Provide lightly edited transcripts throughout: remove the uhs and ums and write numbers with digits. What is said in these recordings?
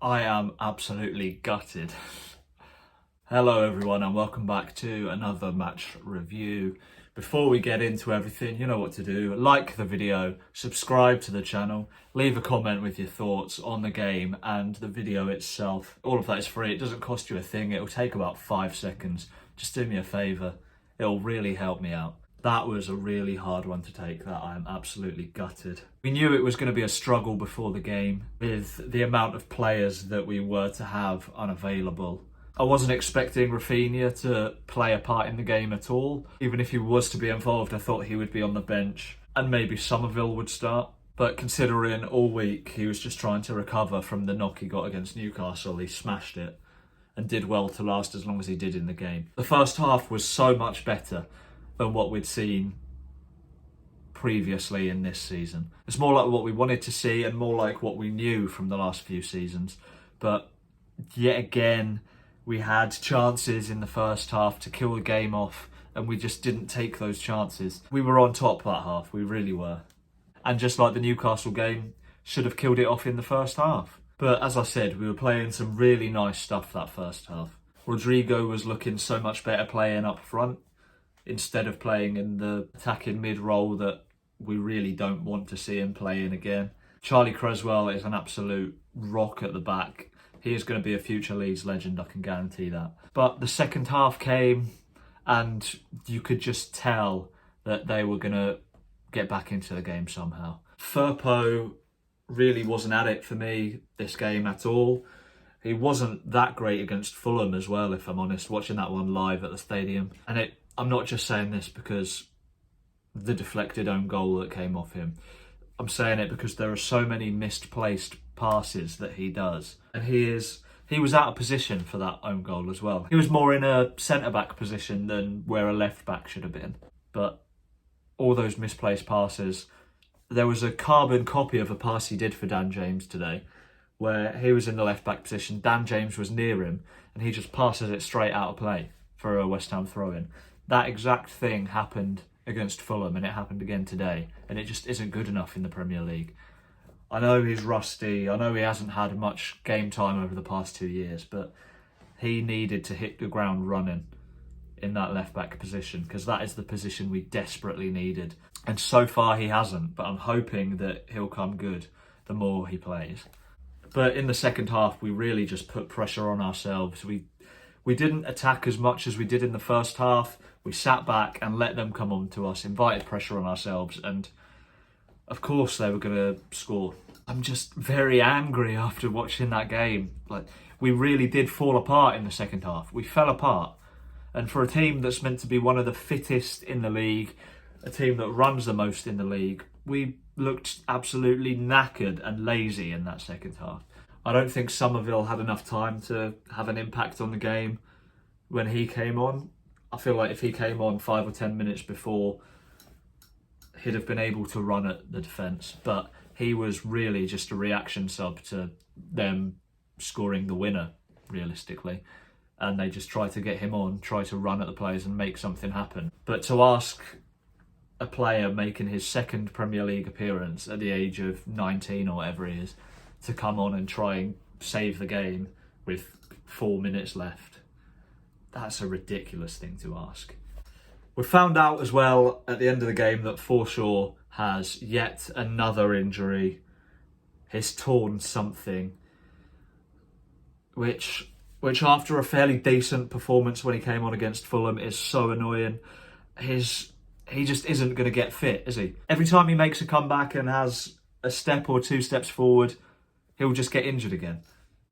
I am absolutely gutted. Hello everyone and welcome back to another match review. Before we get into everything, you know what to do. Like the video, subscribe to the channel, leave a comment with your thoughts on the game and the video itself. All of that is free, it doesn't cost you a thing, it'll take about 5 seconds. Just do me a favour, it'll really help me out. That was a really hard one to take, that I am absolutely gutted. We knew it was going to be a struggle before the game with the amount of players that we were to have unavailable. I wasn't expecting Raphinha to play a part in the game at all. Even if he was to be involved, I thought he would be on the bench and maybe Somerville would start. But considering all week he was just trying to recover from the knock he got against Newcastle, he smashed it and did well to last as long as he did in the game. The first half was so much better than what we'd seen previously in this season. It's more like what we wanted to see and more like what we knew from the last few seasons. But yet again, we had chances in the first half to kill the game off and we just didn't take those chances. We were on top that half, we really were. And just like the Newcastle game, should have killed it off in the first half. But as I said, we were playing some really nice stuff that first half. Rodrigo was looking so much better playing up front, instead of playing in the attacking mid role that we really don't want to see him play in again. Charlie Creswell is an absolute rock at the back. He is going to be a future Leeds legend, I can guarantee that. But the second half came and you could just tell that they were going to get back into the game somehow. Firpo really wasn't at it for me this game at all. He wasn't that great against Fulham as well, if I'm honest, watching that one live at the stadium. And I'm not just saying this because the deflected own goal that came off him. I'm saying it because there are so many misplaced passes that he does. And he was out of position for that own goal as well. He was more in a centre-back position than where a left-back should have been. But all those misplaced passes, there was a carbon copy of a pass he did for Dan James today, where he was in the left-back position, Dan James was near him, and he just passes it straight out of play for a West Ham throw-in. That exact thing happened against Fulham and it happened again today, and it just isn't good enough in the Premier League. I know he's rusty, I know he hasn't had much game time over the past 2 years, but he needed to hit the ground running in that left-back position because that is the position we desperately needed. And so far he hasn't, but I'm hoping that he'll come good the more he plays. But in the second half, we really just put pressure on ourselves. We didn't attack as much as we did in the first half. We sat back and let them come on to us, invited pressure on ourselves, and of course they were going to score. I'm just very angry after watching that game. We really did fall apart in the second half. We fell apart. And for a team that's meant to be one of the fittest in the league, a team that runs the most in the league, we looked absolutely knackered and lazy in that second half. I don't think Somerville had enough time to have an impact on the game when he came on. I feel like if he came on 5 or 10 minutes before, he'd have been able to run at the defence. But he was really just a reaction sub to them scoring the winner, realistically. And they just tried to get him on, try to run at the players and make something happen. But to ask a player making his second Premier League appearance at the age of 19 or whatever he is to come on and try and save the game with 4 minutes left, that's a ridiculous thing to ask. We found out as well at the end of the game that Forshaw has yet another injury. He's torn something, which after a fairly decent performance when he came on against Fulham is so annoying. He just isn't going to get fit, is he? Every time he makes a comeback and has a step or 2 steps forward, he'll just get injured again.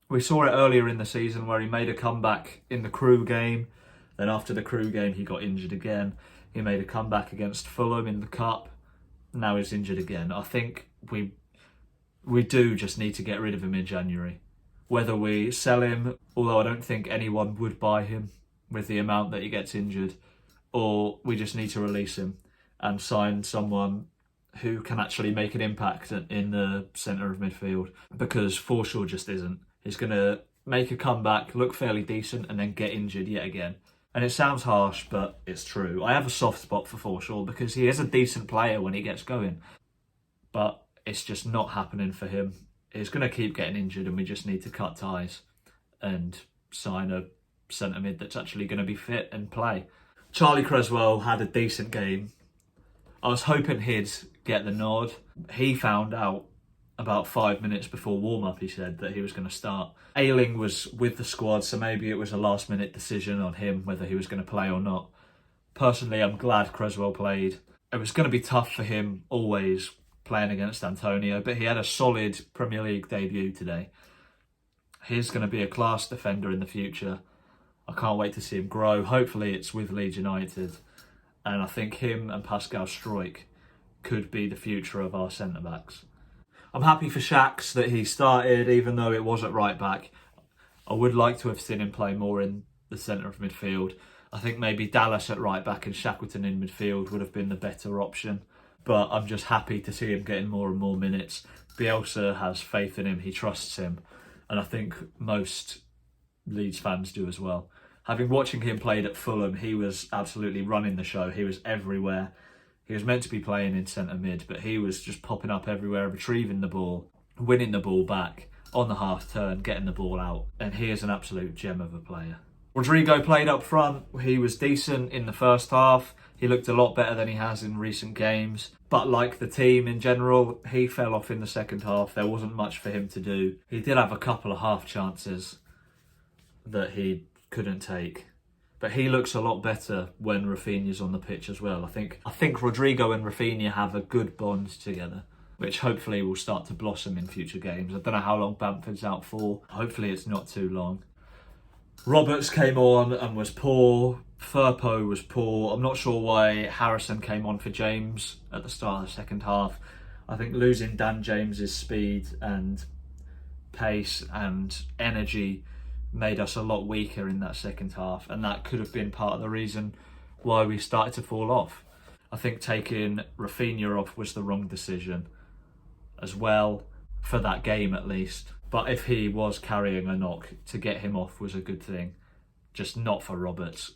We saw it earlier in the season where he made a comeback in the Crew game. Then after the Crew game, he got injured again. He made a comeback against Fulham in the Cup. Now he's injured again. I think we do just need to get rid of him in January. Whether we sell him, although I don't think anyone would buy him with the amount that he gets injured, or we just need to release him and sign someone who can actually make an impact in the centre of midfield, because Forshaw just isn't. He's going to make a comeback, look fairly decent, and then get injured yet again. And it sounds harsh, but it's true. I have a soft spot for Forshaw because he is a decent player when he gets going. But it's just not happening for him. He's going to keep getting injured, and we just need to cut ties and sign a centre mid that's actually going to be fit and play. Charlie Cresswell had a decent game. I was hoping he'd get the nod. He found out about 5 minutes before warm-up, he said, that he was going to start. Ayling was with the squad, so maybe it was a last-minute decision on him whether he was going to play or not. Personally, I'm glad Cresswell played. It was going to be tough for him always playing against Antonio, but he had a solid Premier League debut today. He's going to be a class defender in the future. I can't wait to see him grow. Hopefully it's with Leeds United. And I think him and Pascal Struijk could be the future of our centre-backs. I'm happy for Shax that he started, even though it was at right back. I would like to have seen him play more in the centre of midfield. I think maybe Dallas at right back and Shackleton in midfield would have been the better option. But I'm just happy to see him getting more and more minutes. Bielsa has faith in him, he trusts him. And I think most Leeds fans do as well. Watching him played at Fulham, he was absolutely running the show. He was everywhere. He was meant to be playing in centre mid, but he was just popping up everywhere, retrieving the ball, winning the ball back on the half turn, getting the ball out. And he is an absolute gem of a player. Rodrigo played up front. He was decent in the first half. He looked a lot better than he has in recent games. But like the team in general, he fell off in the second half. There wasn't much for him to do. He did have a couple of half chances that he couldn't take. But he looks a lot better when Raphinha's on the pitch as well. I think Rodrigo and Raphinha have a good bond together, which hopefully will start to blossom in future games. I don't know how long Bamford's out for. Hopefully it's not too long. Roberts came on and was poor. Firpo was poor. I'm not sure why Harrison came on for James at the start of the second half. I think losing Dan James's speed and pace and energy made us a lot weaker in that second half, and that could have been part of the reason why we started to fall off. I think taking Raphinha off was the wrong decision as well, for that game at least. But if he was carrying a knock, to get him off was a good thing, just not for Roberts.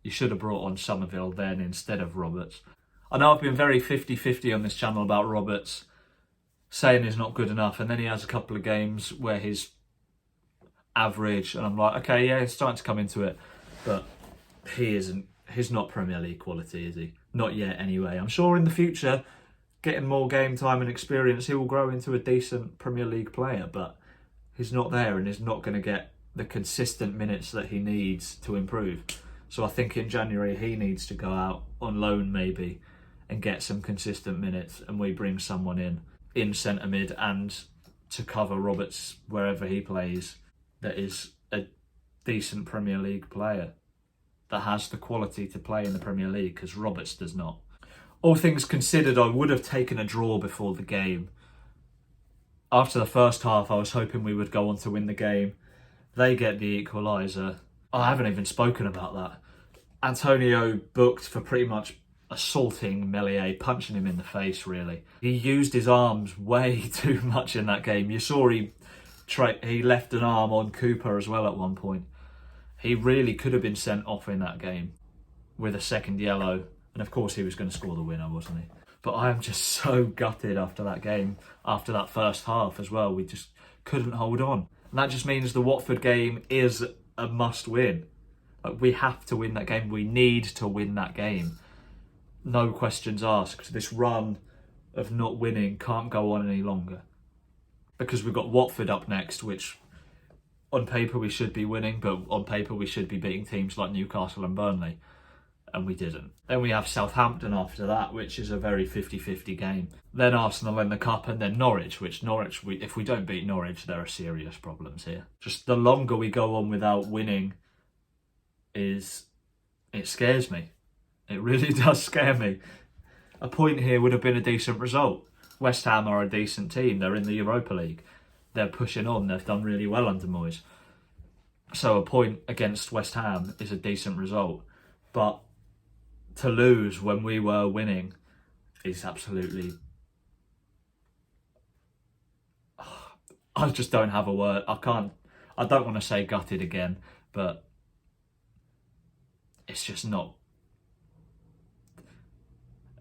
You should have brought on Somerville then instead of Roberts. I know I've been very 50-50 on this channel about Roberts, saying he's not good enough, and then he has a couple of games where he's average, and I'm like, okay, yeah, he's starting to come into it, but he's not Premier League quality, is he? Not yet anyway. I'm sure in the future, getting more game time and experience, he will grow into a decent Premier League player, but he's not there, and he's not going to get the consistent minutes that he needs to improve. So I think in January he needs to go out on loan maybe and get some consistent minutes, and we bring someone in centre mid and to cover Roberts wherever he plays, that is a decent Premier League player that has the quality to play in the Premier League, because Roberts does not. All things considered, I would have taken a draw before the game. After the first half, I was hoping we would go on to win the game. They get the equaliser. I haven't even spoken about that. Antonio booked for pretty much assaulting Meslier, punching him in the face, really. He used his arms way too much in that game. You saw he left an arm on Cooper as well at one point. He really could have been sent off in that game with a second yellow. And of course he was going to score the winner, wasn't he? But I am just so gutted after that game, after that first half as well. We just couldn't hold on. And that just means the Watford game is a must win. Like, we have to win that game. We need to win that game. No questions asked. This run of not winning can't go on any longer. Because we've got Watford up next, which on paper we should be winning, but on paper we should be beating teams like Newcastle and Burnley. And we didn't. Then we have Southampton after that, which is a very 50-50 game. Then Arsenal in the Cup, and then Norwich, if we don't beat Norwich, there are serious problems here. Just the longer we go on without winning, it scares me. It really does scare me. A point here would have been a decent result. West Ham are a decent team. They're in the Europa League. They're pushing on. They've done really well under Moyes. So a point against West Ham is a decent result. But to lose when we were winning is absolutely... I just don't have a word. I don't want to say gutted again, but it's just not...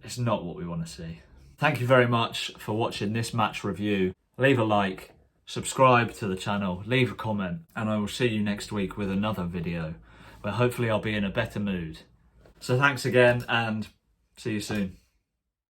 It's not what we want to see. Thank you very much for watching this match review. Leave a like, subscribe to the channel, leave a comment, and I will see you next week with another video where hopefully I'll be in a better mood. So thanks again and see you soon.